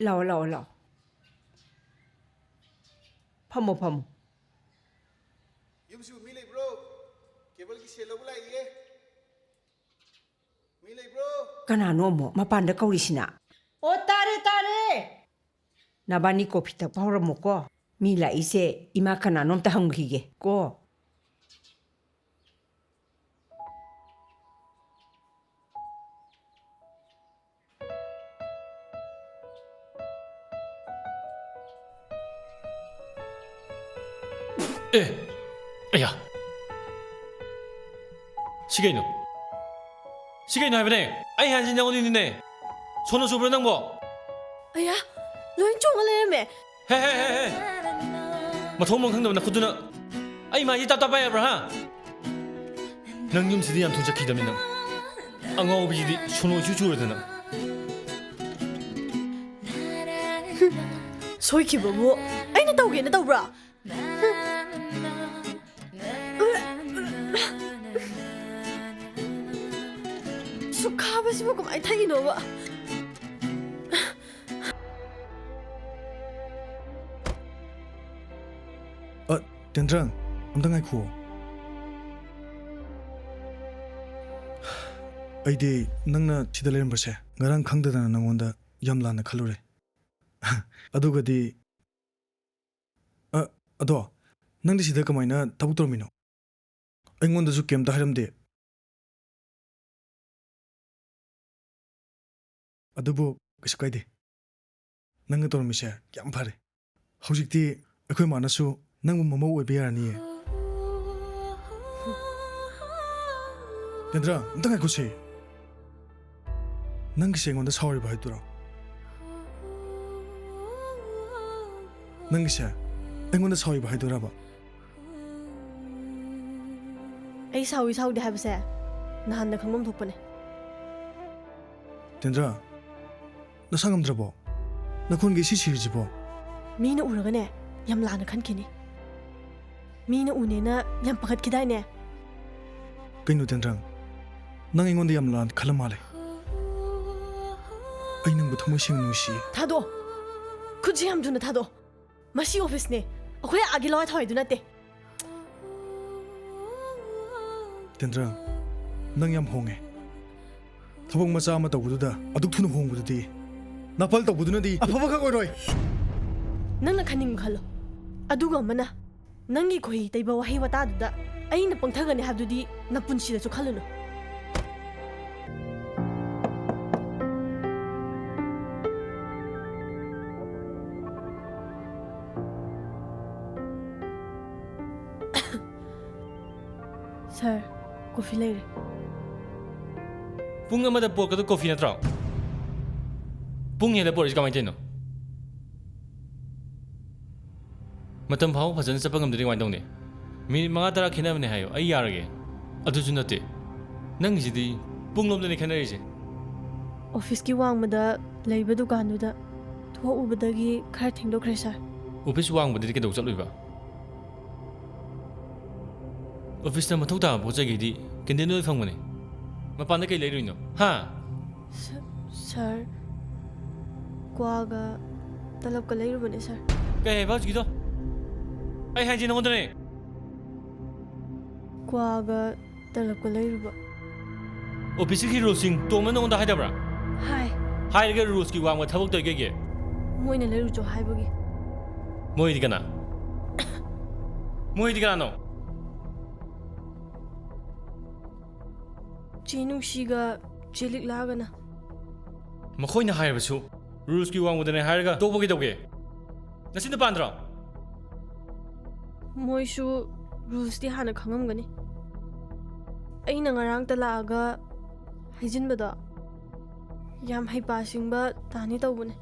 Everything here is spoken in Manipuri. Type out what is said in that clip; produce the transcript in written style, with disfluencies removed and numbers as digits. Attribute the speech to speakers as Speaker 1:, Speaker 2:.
Speaker 1: ꯂꯥꯛꯑꯣ ꯐꯝꯃꯣ
Speaker 2: ꯌꯨꯝꯁꯤꯕꯨ ꯃꯤ ꯂꯩꯕ꯭ꯔꯣ? ꯀꯦꯕꯜꯒꯤ ꯁꯦꯜ ꯂꯧꯕ ꯂꯥꯛꯏꯌꯦ. ꯃꯤ ꯂꯩꯕ꯭ꯔꯣ?
Speaker 1: ꯀꯅꯥꯅꯣ ꯑꯃꯨꯛ ꯃꯄꯥꯟꯗ ꯀꯧꯔꯤꯁꯤꯅ?
Speaker 3: ꯑꯣ ꯇꯥꯔꯦ.
Speaker 1: ꯅꯕꯥꯅꯤ ꯀꯣꯐꯤ ꯊꯛꯄ ꯍꯧꯔꯝꯃꯣꯀꯣ. ꯃꯤ ꯂꯥꯛꯏꯁꯦ ꯏꯃꯥ ꯀꯅꯥꯅꯣꯝꯇ ꯍꯪꯈꯤꯒꯦ ꯀꯣ.
Speaker 4: ꯑꯌꯥ 시계이노 하이브네 아이 한진장 어디있네 손을 쏘부려 낭보
Speaker 3: ꯑꯌꯥ ꯂꯣꯏ ꯆꯣꯡꯉ ꯂꯩꯔꯝꯃꯦ
Speaker 4: 헤헤헤헤 마통만 강담나 코드나 아이 마이 답답해 야브라 능 юм시디 얌 도착 기다면 능 앙아오비디 손을 주주르드나
Speaker 3: ꯁꯣꯏꯈꯤꯕꯕꯨ ꯑꯩꯅ ꯇꯧꯒꯦꯅ ꯇꯧꯕ꯭ꯔꯥ ꯁꯨꯛꯈꯥꯕꯁꯤꯕꯨ ꯀꯃꯥꯏꯅ ꯊꯛꯏꯅꯣꯕ
Speaker 2: ꯇꯦꯟꯗ꯭ꯔꯪ ꯑꯝꯇ ꯉꯥꯏꯈꯨꯑꯣ. ꯑꯩꯗꯤ ꯅꯪꯅ ꯁꯤꯗ ꯂꯩꯔꯝꯕꯁꯦ ꯉꯔꯥꯡ ꯈꯪꯗꯗꯅ ꯅꯪꯉꯣꯟꯗ ꯌꯥꯝ ꯂꯥꯟꯅ ꯈꯜꯂꯨꯔꯦ. ꯑꯗꯨꯒꯗꯤ ꯑꯗꯣ ꯅꯪꯗꯤ ꯁꯤꯗ ꯀꯃꯥꯏꯅ ꯊꯕꯛ ꯇꯧꯔꯝꯃꯤꯅꯣ? ꯑꯩꯉꯣꯟꯗꯁꯨ ꯀꯩꯝꯇ ꯍꯥꯏꯔꯝꯗꯦ. ꯑꯗꯨꯕꯨ ꯀꯩꯁꯨ ꯀꯥꯏꯗꯦ. ꯅꯪꯅ ꯇꯧꯔꯝꯃꯤꯁꯦ ꯌꯥꯝ ꯐꯔꯦ. ꯍꯧꯖꯤꯛꯇꯤ ꯑꯩꯈꯣꯏ ꯃꯥꯅꯁꯨ ꯅꯪꯕꯨ ꯃꯃꯧ ꯑꯣꯏꯕ ꯌꯥꯔꯅꯤꯌꯦ. ꯇꯦꯟꯗ꯭ꯔ ꯑꯝꯇ ꯉꯥꯏꯈꯣꯁꯦ. ꯅꯪꯒꯤꯁꯦ ꯑꯩꯉꯣꯟꯗ ꯁꯥꯎꯔꯤꯕ ꯍꯥꯏꯗꯨꯔꯣ? ꯅꯪꯒꯤꯁꯦ ꯑꯩꯉꯣꯟꯗ ꯁꯥꯎꯔꯤꯕ ꯍꯥꯏꯗꯣꯏꯔꯕ?
Speaker 3: ꯑꯩ ꯁꯥꯎꯏ ꯁꯥꯎꯗꯦ ꯍꯥꯏꯕꯁꯦ ꯅꯍꯥꯟꯗ ꯈꯪꯐꯝ ꯊꯣꯛꯄꯅꯦ.
Speaker 2: ꯇꯦꯟꯗ꯭ꯔ ꯅꯁꯥ ꯉꯝꯗ꯭ꯔꯕꯣ? ꯅꯈꯣꯟꯒꯤ ꯏꯁꯤ ꯁꯤꯔꯤꯁꯤꯕꯣ?
Speaker 3: ꯃꯤꯅ ꯎꯔꯒꯅꯦ ꯌꯥꯝ ꯂꯥꯟꯅ ꯈꯟꯈꯤꯅꯤ. ꯃꯤꯅ ꯎꯅꯦꯅ ꯌꯥꯝ ꯄꯥꯈꯠꯈꯤꯗꯥꯏꯅꯦ.
Speaker 2: ꯀꯩꯅꯣ ꯇꯦꯟꯗ꯭ꯔꯪ ꯅꯪ ꯑꯩꯉꯣꯟꯗ ꯌꯥꯝ ꯂꯥꯟꯅ ꯈꯜꯂ ꯃꯥꯜꯂꯦ. ꯑꯩ ꯅꯪꯕꯨ ꯊꯃꯣꯏ ꯁꯦꯡꯅ ꯅꯨꯡꯁꯤꯌꯦ.
Speaker 3: ꯊꯥꯗꯣ ꯈꯨꯠꯁꯦ ꯌꯥꯝ ꯊꯨꯅ ꯊꯥꯗꯣ. ꯃꯁꯤ ꯑꯣꯐꯤꯁꯅꯦ ꯑꯩꯈꯣꯏ ꯑꯥꯒꯤ ꯂꯋꯥꯏ ꯊꯋꯥꯏꯗꯨ ꯅꯠꯇꯦ.
Speaker 2: ꯇꯦꯟꯗ꯭ꯔꯪ ꯅꯪ ꯌꯥꯝ ꯍꯣꯡꯉꯦ. ꯊꯕꯛ ꯃꯆꯥ ꯑꯃ ꯇꯧꯕꯗꯨꯗ ꯑꯗꯨꯛ ꯊꯨꯅ ꯍꯣꯡꯕꯗꯨꯗꯤ ꯅꯥꯄꯜ ꯇꯧꯕꯗꯨꯅꯗꯤ ꯑꯐꯕꯈꯛ ꯑꯣꯏꯔꯣꯏ.
Speaker 3: ꯅꯪꯅ ꯈꯟꯅꯤꯡꯕ ꯈꯜꯂꯣ. ꯑꯗꯨꯒ ꯑꯃꯅ ꯅꯪꯒꯤ ꯈꯣꯏꯍꯤ ꯇꯩꯕ ꯋꯥꯍꯩ ꯋꯥꯇꯥꯗꯨꯗ ꯑꯩꯅ ꯄꯪꯊꯒꯅꯤ ꯍꯥꯏꯕꯗꯨꯗꯤ ꯅꯄꯨꯟꯁꯤꯗꯁꯨ ꯈꯜꯂꯨꯅꯨ. ꯁꯔ ꯀꯣꯐꯤ ꯂꯩꯔꯦ.
Speaker 4: ꯄꯨꯡ ꯑꯃꯗ ꯄꯣꯠꯀꯗꯣ ꯀꯣꯐꯤ ꯅꯠꯇ꯭ꯔꯣ? ꯄꯨꯡ ꯍꯦꯜꯂ ꯄꯣꯔꯛꯏꯁꯤ ꯀꯃꯥꯏꯅ ꯇꯧꯔꯤꯅꯣ? ꯃꯇꯝ ꯐꯥꯎꯕ ꯐꯖꯅ ꯆꯠꯄ ꯉꯝꯗ꯭ꯔꯗꯤ ꯀꯃꯥꯏꯅ ꯇꯧꯅꯤ? ꯃꯤꯅꯤꯠ 5-10 ꯈꯦꯠꯅꯕꯅꯦ ꯍꯥꯏꯌꯣ. ꯑꯩ ꯌꯥꯔꯒꯦ. ꯑꯗꯨꯁꯨ ꯅꯠꯇꯦ. ꯅꯪꯒꯤꯁꯤꯗꯤ ꯄꯨꯡꯂꯣꯝꯗꯅꯦ ꯈꯦꯠꯅꯔꯤꯁꯦ.
Speaker 3: ꯑꯣꯐꯤꯁꯀꯤ ꯋꯥꯡꯃꯗ ꯂꯩꯕ ꯗꯨꯀꯥꯟꯗꯨꯗ ꯊꯣꯛꯎꯕꯗꯒꯤ ꯈꯔ ꯊꯦꯡꯗꯣꯛꯈ꯭ꯔꯦ ꯁꯔ.
Speaker 4: ꯑꯣꯐꯤꯁ ꯋꯥꯡꯕꯗꯗꯤ ꯀꯩꯗꯧ ꯆꯠꯂꯣꯏꯕ? ꯑꯣꯐꯤꯁꯇ ꯃꯊꯧ ꯇꯥꯕ ꯄꯣꯠ ꯆꯩꯒꯤꯗꯤ ꯀꯦꯟꯇꯤꯟꯗ ꯑꯣꯏ ꯐꯪꯕꯅꯦ. ꯃꯄꯥꯟꯗ ꯀꯩ ꯂꯩꯔꯨꯏꯅꯣ? ꯍꯥ?
Speaker 3: ꯁꯔ ꯀ꯭ꯋꯥꯒ ꯇꯂꯞꯀ ꯂꯩꯔꯨꯕꯅꯦ ꯁꯔ.
Speaker 4: ꯀꯩ ꯍꯥꯏꯕ ꯍꯧꯖꯤꯛꯀꯤꯗꯣ? ꯑꯩ ꯍꯥꯏꯁꯦ ꯅꯉꯣꯟꯗꯅꯦ.
Speaker 3: ꯀ꯭ꯋꯥꯒ ꯇꯂꯞꯀ ꯂꯩꯔꯨꯕ.
Speaker 4: ꯑꯣꯐꯤꯁꯀꯤ ꯔꯨꯜꯁꯤꯡ ꯇꯣꯝꯅ ꯅꯉꯣꯟꯗ ꯍꯥꯏꯗꯕ꯭ꯔꯥ?
Speaker 3: ꯍꯥꯏ.
Speaker 4: ꯍꯥꯏꯔꯒ ꯔꯨꯜꯁꯀꯤ ꯋꯥꯡꯃ ꯊꯕꯛ ꯇꯧꯏ ꯀꯩꯒꯤ?
Speaker 3: ꯃꯣꯏꯅ ꯂꯩꯔꯨꯆꯣ ꯍꯥꯏꯕꯒꯤ.
Speaker 4: ꯃꯣꯏꯗꯤ ꯀꯅꯥ? ꯃꯣꯏꯗꯤ ꯀꯅꯥꯅꯣ?
Speaker 3: ꯆꯦ ꯅꯨꯡꯁꯤꯒ ꯆꯦ ꯂꯤꯛꯂꯥꯒꯅ.
Speaker 4: ꯃꯈꯣꯏꯅ ꯍꯥꯏꯔꯕꯁꯨ ꯔꯨꯜꯁꯀꯤ ꯋꯥꯡꯃꯗꯅꯦ ꯍꯥꯏꯔꯒ ꯇꯣꯛꯄ ꯀꯩꯗꯧꯒꯦ? ꯅꯆꯤꯟꯗ ꯄꯥꯟꯗ꯭ꯔꯣ?
Speaker 3: ꯃꯣꯏꯁꯨ ꯔꯨꯜꯁꯇꯤ ꯍꯥꯟꯅ ꯈꯪꯉꯝꯒꯅꯤ. ꯑꯩꯅ ꯉꯔꯥꯡꯇ ꯂꯥꯛꯑꯒ ꯍꯥꯏꯖꯤꯟꯕꯗꯣ ꯌꯥꯝ ꯍꯩꯄꯥ ꯁꯤꯡꯕ ꯇꯥꯅꯤ ꯇꯧꯕꯅꯦ.